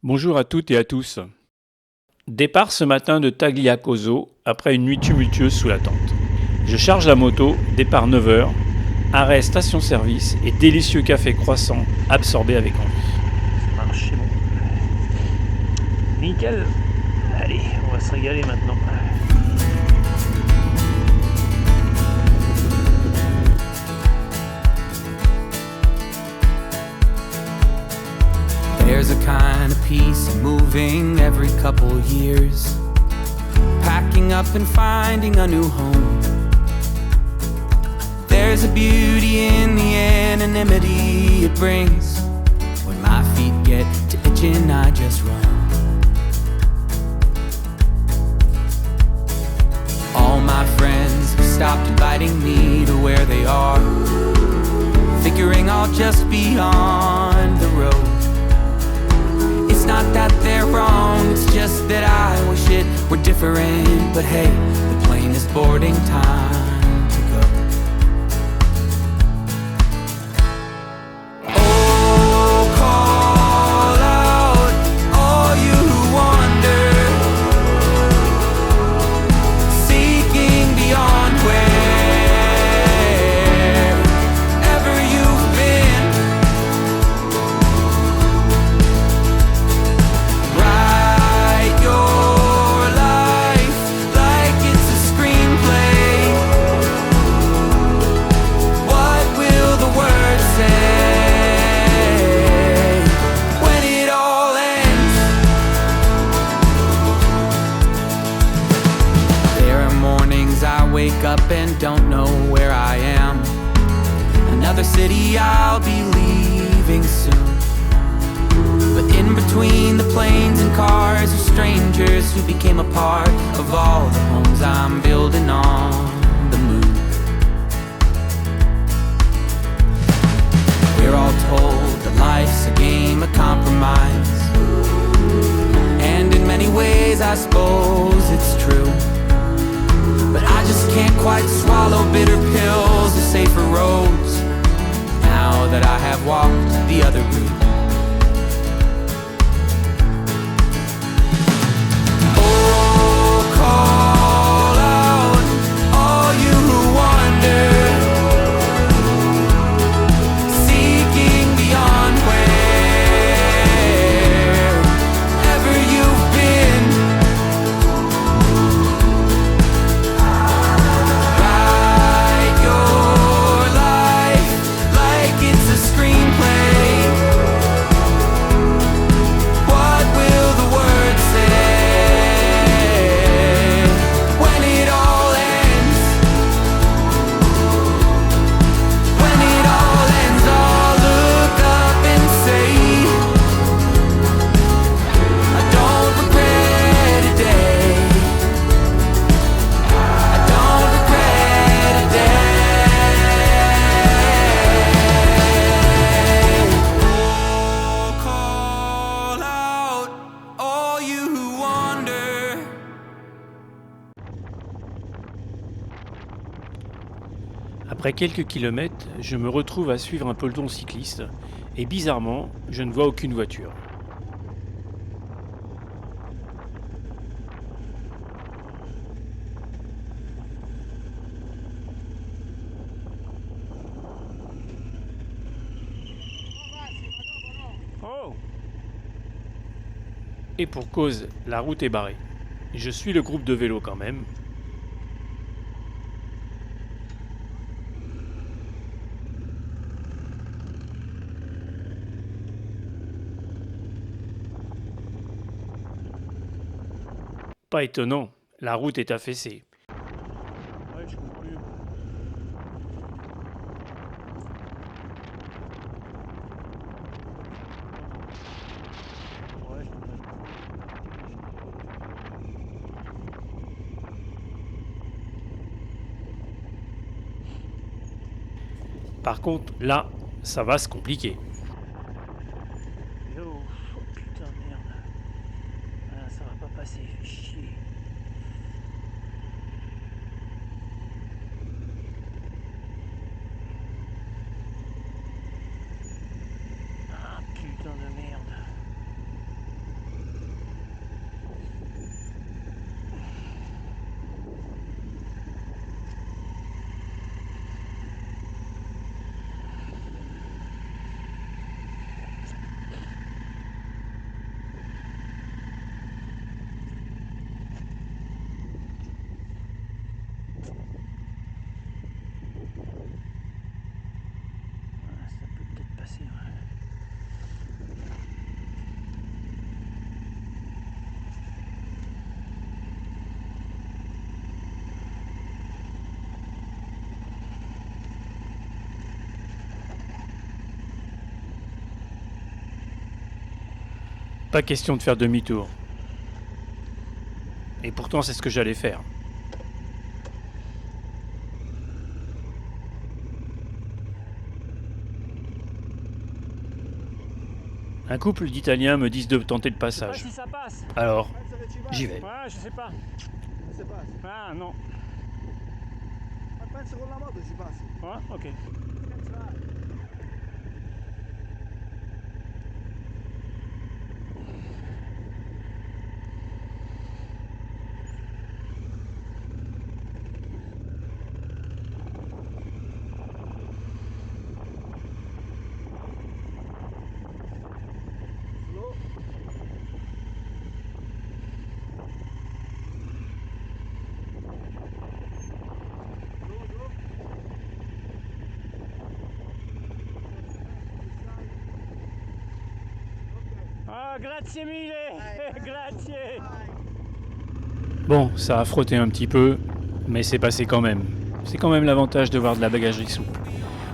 Bonjour à toutes et à tous. Départ ce matin de Tagliacozzo après une nuit tumultueuse sous la tente. Je charge la moto, départ 9h, arrêt station-service et délicieux café croissant absorbé avec envie. Ça marche, c'est bon. Nickel. Allez, on va se régaler maintenant. There's a kind of peace moving every couple years, packing up and finding a new home. There's a beauty in the anonymity it brings. When my feet get to itching, I just run. All my friends have stopped inviting me to where they are, figuring I'll just be on the road. It's not that they're wrong, it's just that I wish it were different. But hey, the plane is boarding, time to go. Oh, call out all you who wander, seeking beyond wherever you've been. Write your life like it's a screenplay. What will the words say when it all ends? There are mornings I wake up and don't know where I am. Another city I'll be leaving soon. But in between the planes and cars are strangers who became a part of all the homes I'm building on the move. We're all told that life's a game of compromise, and in many ways I suppose it's true. But I just can't quite swallow bitter pills or safer roads now that I have walked the other route. Oh, call out all you who wander, seeking beyond wherever you've been. Write your life like it's a screenplay. What will the words say when it all ends? When it all ends, I'll look up and say, I don't regret a day. I don't regret a day. Oh, call out all you who wander. Après quelques kilomètres, je me retrouve à suivre un peloton cycliste et bizarrement, je ne vois aucune voiture. Oh, Et pour cause, la route est barrée. Je suis le groupe de vélo quand même. Pas étonnant, la route est affaissée. ouais, je comprends mieux. Ouais, je comprends. Par contre, là, ça va se compliquer. Oh, oh, putain, merde. Ah, ça va pas passer, fais chier. Ah, putain de merde. Pas question de faire demi-tour. Et pourtant, c'est ce que j'allais faire. Un couple d'Italiens me disent de tenter le Je sais pas passage. si ça passe. Alors, j'y vais. Ouais, je sais pas. Se passa. Ah non. Ma penso con la moto ci passi. Ouais, ok. Slow. Slow, slow. Ok. Ah, grazie mille. Grazie. Bon, ça a frotté un petit peu, mais c'est passé quand même. C'est quand même l'avantage de voir de la bagagerie souple.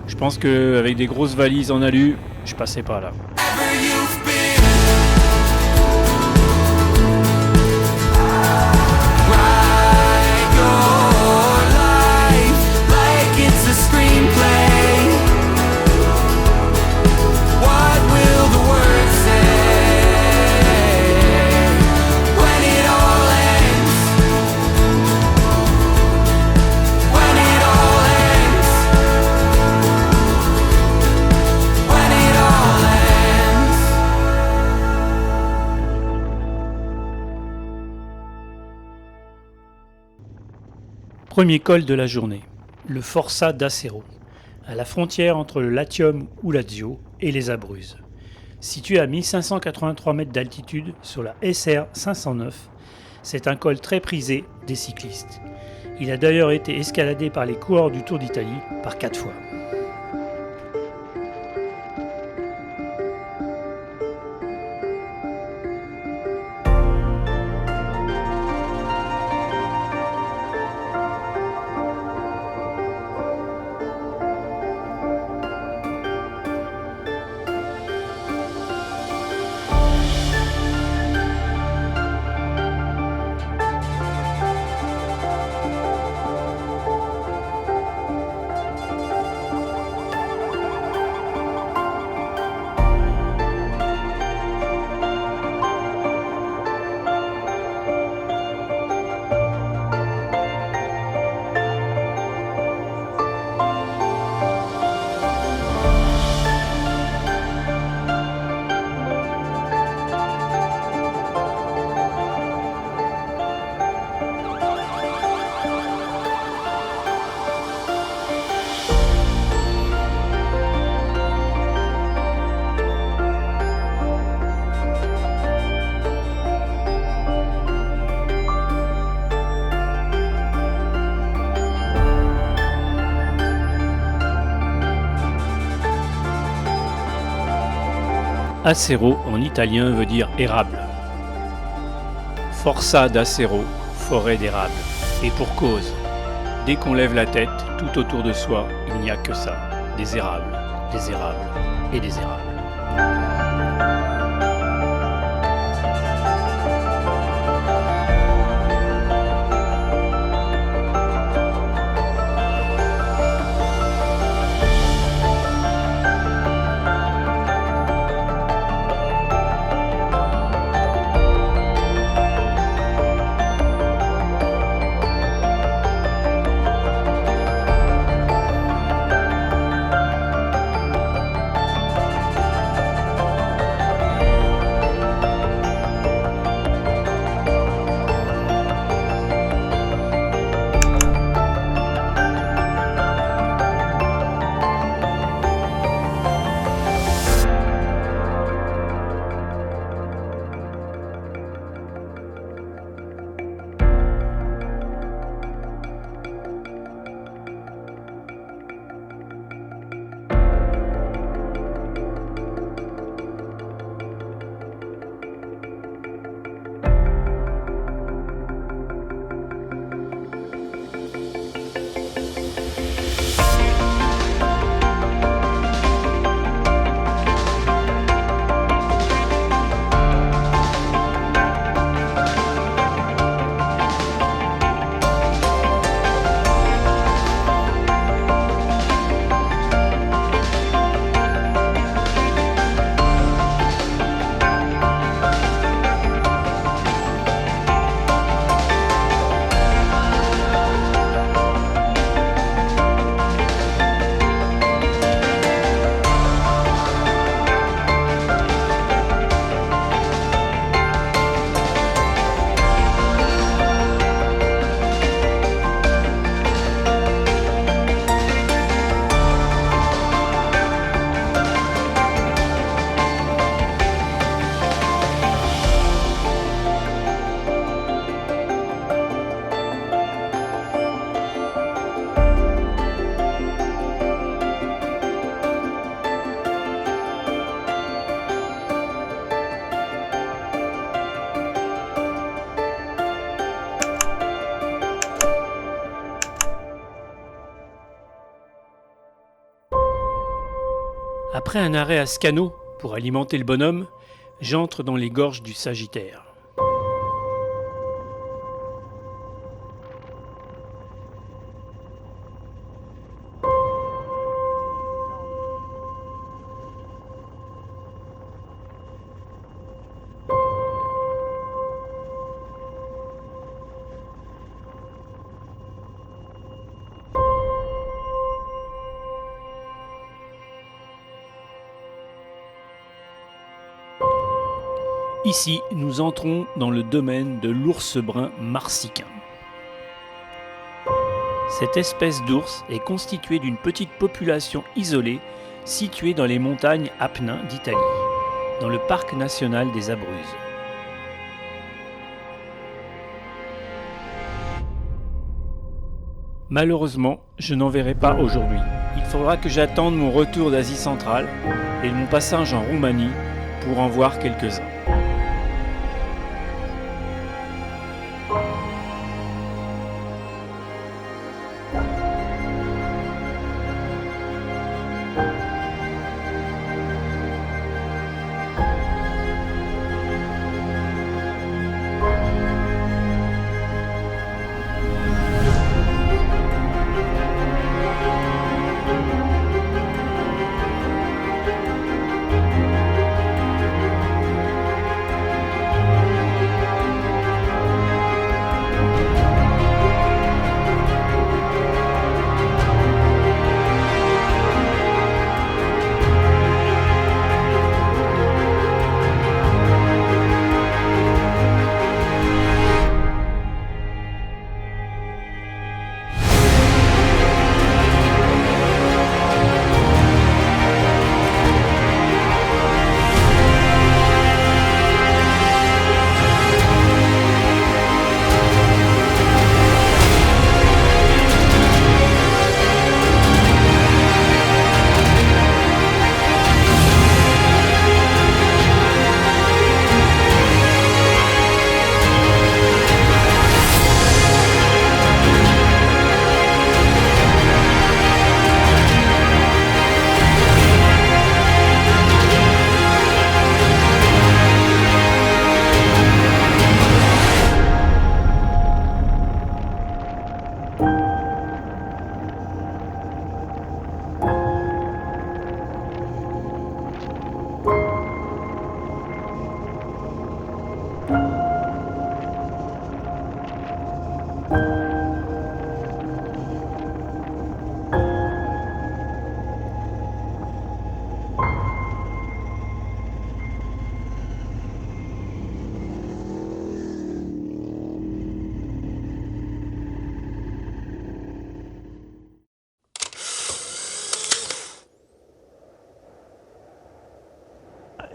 Je pense qu'avec des grosses valises en alu, je passais pas là. Wherever you've been, write your life like it's a screenplay. What will the words say when it all ends? When it all ends. When it all ends. Premier col de la journée, le Forza d'Acero, à la frontière entre le Latium ou Lazio et les Abruzzes. Situé à 1583 mètres d'altitude sur la SR 509, c'est un col très prisé des cyclistes. Il a d'ailleurs été escaladé par les coureurs du Tour d'Italie par 4 fois. Acero en italien veut dire érable. Forza d'Acero, forêt d'érable. Et pour cause, dès qu'on lève la tête, tout autour de soi, il n'y a que ça, des érables et des érables. Après un arrêt à Scano pour alimenter le bonhomme, j'entre dans les gorges du Sagittaire. Ici, nous entrons dans le domaine de l'ours brun marsicain. Cette espèce d'ours est constituée d'une petite population isolée située dans les montagnes Apennins d'Italie, dans le parc national des Abruzzes. Malheureusement, je n'en verrai pas aujourd'hui. Il faudra que j'attende mon retour d'Asie centrale et mon passage en Roumanie pour en voir quelques-uns.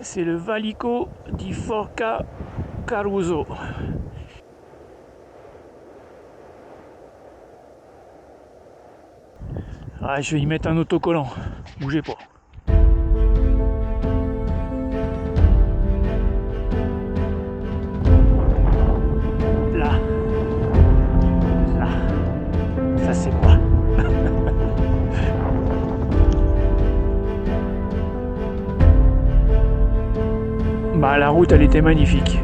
C'est le Valico di Forca Caruso. Ah, je vais y mettre un autocollant. Bougez pas. Là. Là. Ça c'est moi. Bah la route elle était magnifique.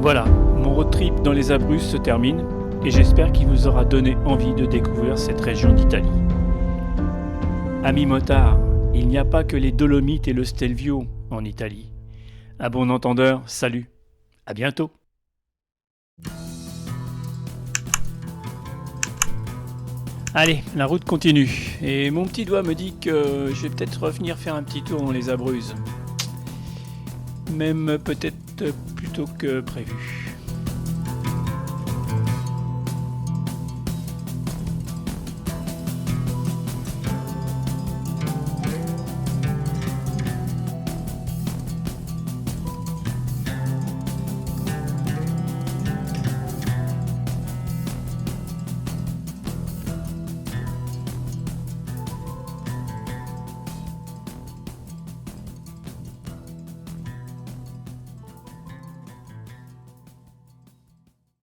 Voilà, mon road trip dans les Abruzzes se termine et j'espère qu'il vous aura donné envie de découvrir cette région d'Italie. Amis motards, il n'y a pas que les Dolomites et le Stelvio en Italie. À bon entendeur, salut, à bientôt. Allez, la route continue et mon petit doigt me dit que je vais peut-être revenir faire un petit tour dans les Abruzzes. Même peut-être plus tôt que prévu.